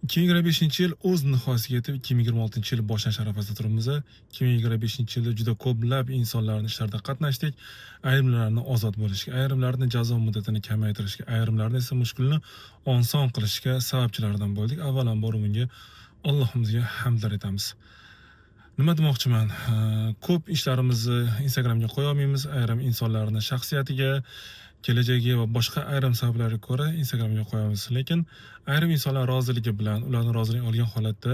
2025-yil o'z nihoyasiga yetib, 2026-yil boshlash arafasida turibmiz. 2025-yilda juda ko'plab insonlarning ishlarida qatnashdik. Ayrimlarini ozod bo'lishga, ayrimlarini jazo muddatini kamaytirishga, ayrimlarini esa mushkulni oson qilishga sababchilardan bo'ldik. Avvalambor bunga Allohimizga hamdlar aytamiz. Nima demoqchiman? Ko'p ishlarimizni Instagramga qo'ya olmaymiz. Ayrim insonlarning shaxsiyatiga, kelajagiga va boshqa ayrim sabablarga ko'ra Instagramga qo'yamiz. Lekin ayrim insonlar roziligi bilan, ularning roziligini olgan holatda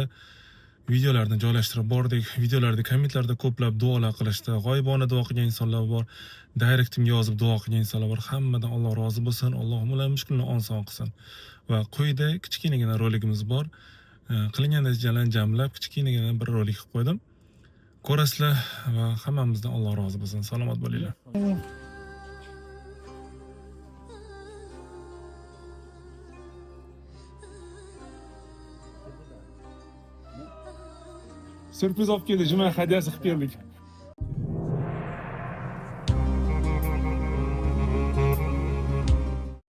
videolarni joylashtirib bordik. Videolarda kommentlarda ko'plab duolar qilishdi. G'oyibona duo qilgan insonlar bor, direktimga yozib duo qilgan insonlar bor. Hammadan Alloh rozi bo'lsin. Alloh ularning mushkulini oson qilsin. Va quyida kichkinagina roligimiz bor. Qilingan natijalarni jamlab kichkinagina bir rolik qilib qo'ydim. Ko'rasizlar va hammamizdan Alloh rozi bo'lsin. Salomat bo'linglar. Sürpriz olib keldi, juma hadyasi qilib keldik.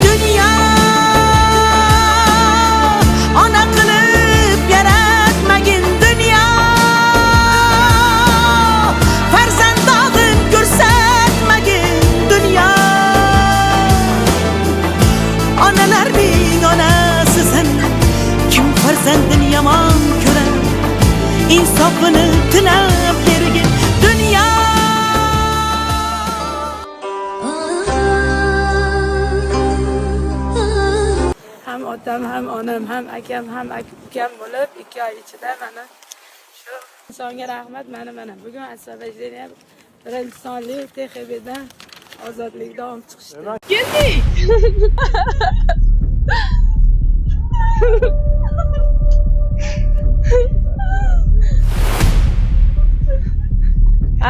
Dünya ana qilib yaratmagin dünya farzandog'in ko'rsatmagin dünya onalarning onasisan kim farzandini yomon ko'rar insofini tilab bergin dünya Hem otam, hem onam, hem akam, hem ukam bo'lib 2 oy ichida mana shu insonga rahmat. Mana bugun освобождение birinchi sonli TXBdan ozodlikda olib chiqishdi. Keldik.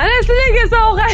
Ana sizlarga sovg'a.